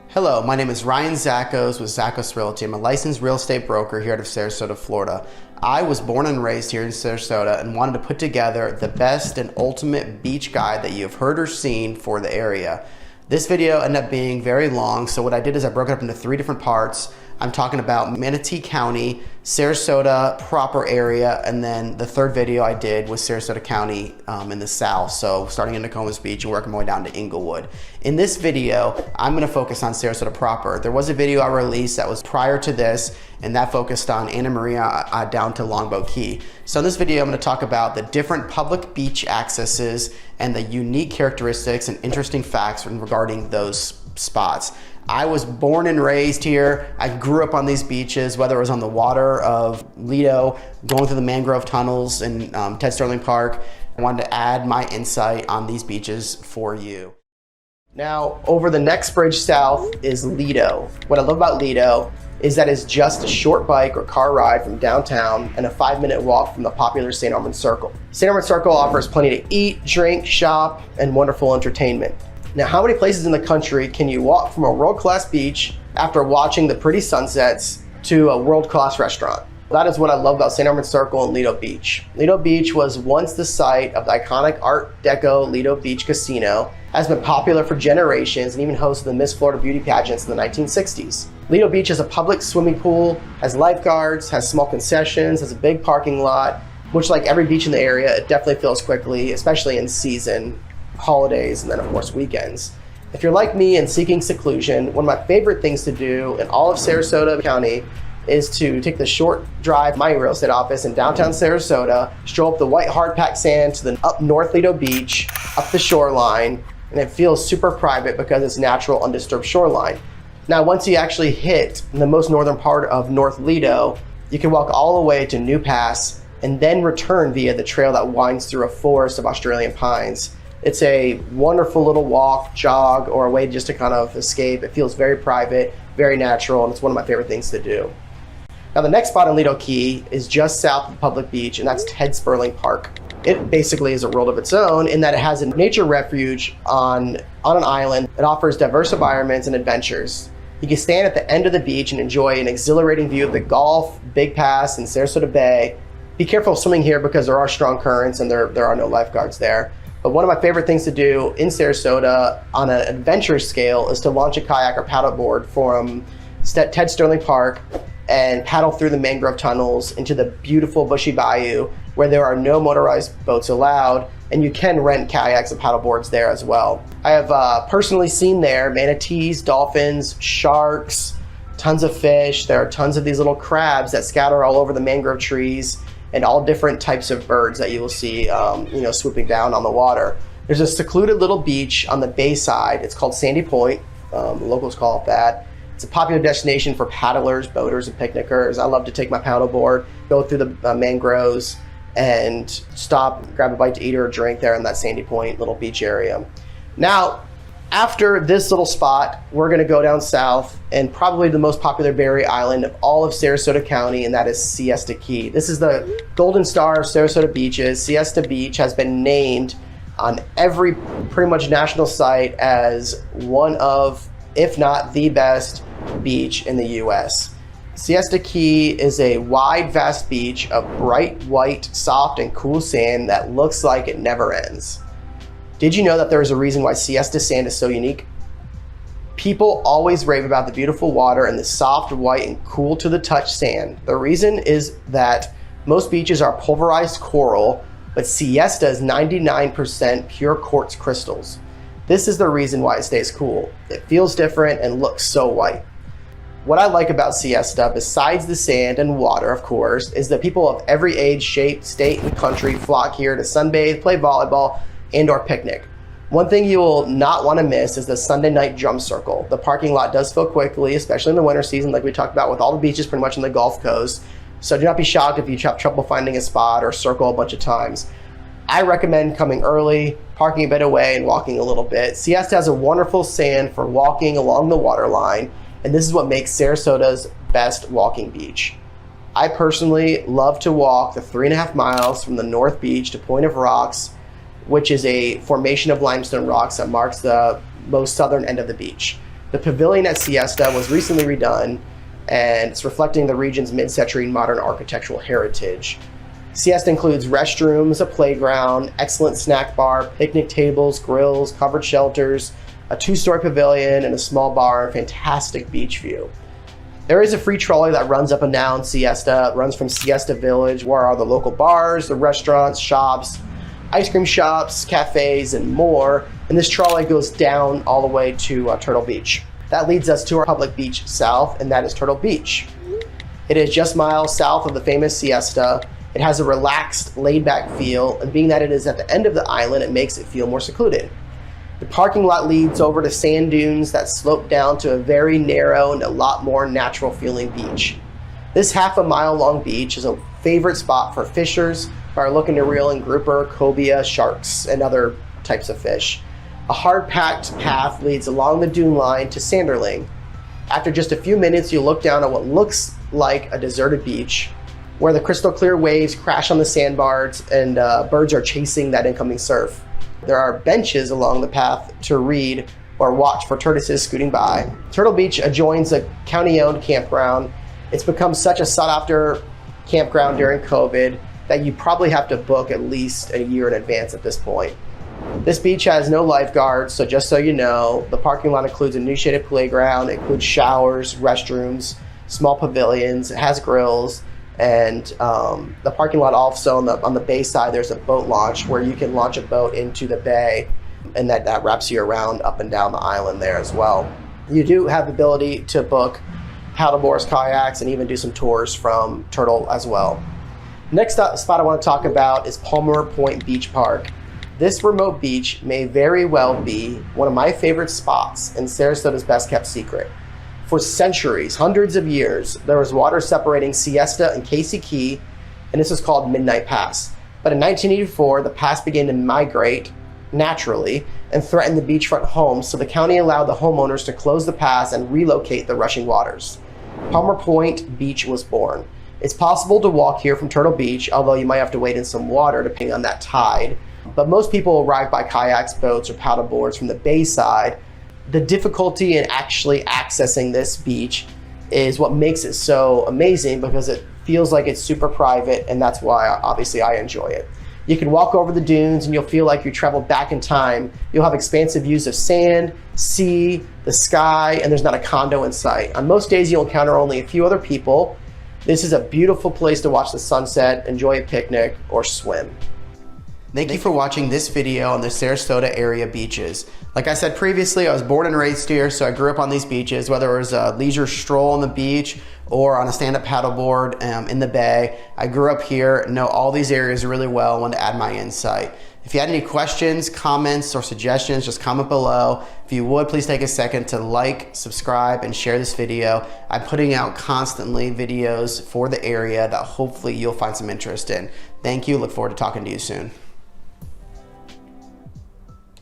Hello, my name is Ryan Zackos with Zackos Realty. I'm a licensed real estate broker here out of Sarasota, Florida. I was born and raised here in Sarasota and wanted to put together the best and ultimate beach guide that you've heard or seen for the area. This video ended up being very long, so what I did is I broke it up into 3 different parts. I'm talking about Manatee County, Sarasota proper area, and then the third video I did was Sarasota County in the south, so starting in Nokomis Beach and working my way down to Inglewood. In this video, I'm going to focus on Sarasota proper. There was a video I released that was prior to this, and that focused on Anna Maria down to Longboat Key. So in this video, I'm going to talk about the different public beach accesses and the unique characteristics and interesting facts regarding those spots. I was born and raised here. I grew up on these beaches, whether it was on the water of Lido, going through the mangrove tunnels in Sperling Park. I wanted to add my insight on these beaches for you. Now, over the next bridge south is Lido. What I love about Lido is that it's just a short bike or car ride from downtown and a 5-minute walk from the popular St. Armand Circle. St. Armand Circle offers plenty to eat, drink, shop, and wonderful entertainment. Now, how many places in the country can you walk from a world-class beach after watching the pretty sunsets to a world-class restaurant? That is what I love about St. Armand Circle and Lido Beach. Lido Beach was once the site of the iconic Art Deco Lido Beach Casino, has been popular for generations, and even hosted the Miss Florida beauty pageants in the 1960s. Lido Beach has a public swimming pool, has lifeguards, has small concessions, has a big parking lot, which, like every beach in the area, it definitely fills quickly, especially in season, holidays, and then of course weekends. If you're like me and seeking seclusion, one of my favorite things to do in all of Sarasota County is to take the short drive to my real estate office in downtown Sarasota, stroll up the white hard-packed sand to the up north Lido Beach, up the shoreline, and it feels super private because it's natural, undisturbed shoreline. Now, once you actually hit the most northern part of North Lido, you can walk all the way to New Pass and then return via the trail that winds through a forest of Australian pines. It's a wonderful little walk, jog, or a way just to kind of escape. It feels very private, very natural, and it's one of my favorite things to do. Now, the next spot in Lido Key is just south of the public beach, and that's Sperling Park. It basically is a world of its own in that it has a nature refuge on an island. It offers diverse environments and adventures. You can stand at the end of the beach and enjoy an exhilarating view of the Gulf, Big Pass, and Sarasota Bay. Be careful swimming here because there are strong currents and there are no lifeguards there. But one of my favorite things to do in Sarasota on an adventure scale is to launch a kayak or paddleboard from Sperling Park and paddle through the mangrove tunnels into the beautiful bushy bayou where there are no motorized boats allowed, and you can rent kayaks and paddleboards there as well. I have personally seen there manatees, dolphins, sharks, tons of fish. There are tons of these little crabs that scatter all over the mangrove trees, and all different types of birds that you will see swooping down on the water. There's a secluded little beach on the bay side. It's called Sandy Point. The locals call it that. It's a popular destination for paddlers, boaters, and picnickers. I love to take my paddleboard, go through the mangroves, and stop, grab a bite to eat or a drink there in that Sandy Point little beach area. Now, after this little spot, we're gonna go down south and probably the most popular berry island of all of Sarasota County, and that is Siesta Key. This is the golden star of Sarasota beaches. Siesta Beach has been named on every pretty much national site as one of, if not the best beach in the US. Siesta Key is a wide, vast beach of bright, white, soft, and cool sand that looks like it never ends. Did you know that there is a reason why Siesta sand is so unique? People always rave about the beautiful water and the soft, white, and cool to the touch sand. The reason is that most beaches are pulverized coral, but Siesta is 99% pure quartz crystals. This is the reason why it stays cool. It feels different and looks so white. What I like about Siesta, besides the sand and water, of course, is that people of every age, shape, state, and country flock here to sunbathe, play volleyball, and/or picnic. One thing you will not want to miss is the Sunday night drum circle. The parking lot does fill quickly, especially in the winter season, like we talked about with all the beaches pretty much in the Gulf Coast. So do not be shocked if you have trouble finding a spot or circle a bunch of times. I recommend coming early, parking a bit away, and walking a little bit. Siesta has a wonderful sand for walking along the waterline, and this is what makes Sarasota's best walking beach. I personally love to walk the 3.5 miles from the North Beach to Point of Rocks, which is a formation of limestone rocks that marks the most southern end of the beach. The pavilion at Siesta was recently redone, and it's reflecting the region's mid-century modern architectural heritage. Siesta includes restrooms, a playground, excellent snack bar, picnic tables, grills, covered shelters, a 2-story pavilion, and a small bar, and fantastic beach view. There is a free trolley that runs up and down Siesta. It runs from Siesta Village, where are the local bars, the restaurants, shops, ice cream shops, cafes, and more. And this trolley goes down all the way to Turtle Beach. That leads us to our public beach south, and that is Turtle Beach. It is just miles south of the famous Siesta. It has a relaxed, laid-back feel, and being that it is at the end of the island, it makes it feel more secluded. The parking lot leads over to sand dunes that slope down to a very narrow and a lot more natural-feeling beach. This half-a-mile-long beach is a favorite spot for fishers who are looking to reel in grouper, cobia, sharks, and other types of fish. A hard-packed path leads along the dune line to Sanderling. After just a few minutes, you'll look down at what looks like a deserted beach, where the crystal clear waves crash on the sandbars and birds are chasing that incoming surf. There are benches along the path to read or watch for tortoises scooting by. Turtle Beach adjoins a county-owned campground. It's become such a sought-after campground during COVID that you probably have to book at least a year in advance at this point. This beach has no lifeguards, so just so you know, the parking lot includes a new shaded playground, it includes showers, restrooms, small pavilions, it has grills, and the parking lot also on the bay side, there's a boat launch where you can launch a boat into the bay, and that wraps you around up and down the island there as well. You do have the ability to book paddleboards, kayaks, and even do some tours from Turtle as well. Next spot I want to talk about is Palmer Point Beach Park. This remote beach may very well be one of my favorite spots in Sarasota's best kept secret. For centuries, hundreds of years, there was water separating Siesta and Siesta Key, and this was called Midnight Pass. But in 1984, the pass began to migrate naturally and threatened the beachfront homes, so the county allowed the homeowners to close the pass and relocate the rushing waters. Palmer Point Beach was born. It's possible to walk here from Turtle Beach, although you might have to wade in some water depending on that tide. But most people arrive by kayaks, boats, or paddleboards from the bay side. The difficulty in actually accessing this beach is what makes it so amazing, because it feels like it's super private, and that's why obviously I enjoy it. You can walk over the dunes and you'll feel like you traveled back in time. You'll have expansive views of sand, sea, the sky, and there's not a condo in sight. On most days you'll encounter only a few other people. This is a beautiful place to watch the sunset, enjoy a picnic, or swim. Thank you for watching this video on the Sarasota area beaches. Like I said previously, I was born and raised here, so I grew up on these beaches, whether it was a leisure stroll on the beach or on a stand-up paddleboard in the bay. I grew up here, know all these areas really well, wanted to add my insight. If you had any questions, comments, or suggestions, just comment below. If you would, please take a second to like, subscribe, and share this video. I'm putting out constantly videos for the area that hopefully you'll find some interest in. Thank you, look forward to talking to you soon.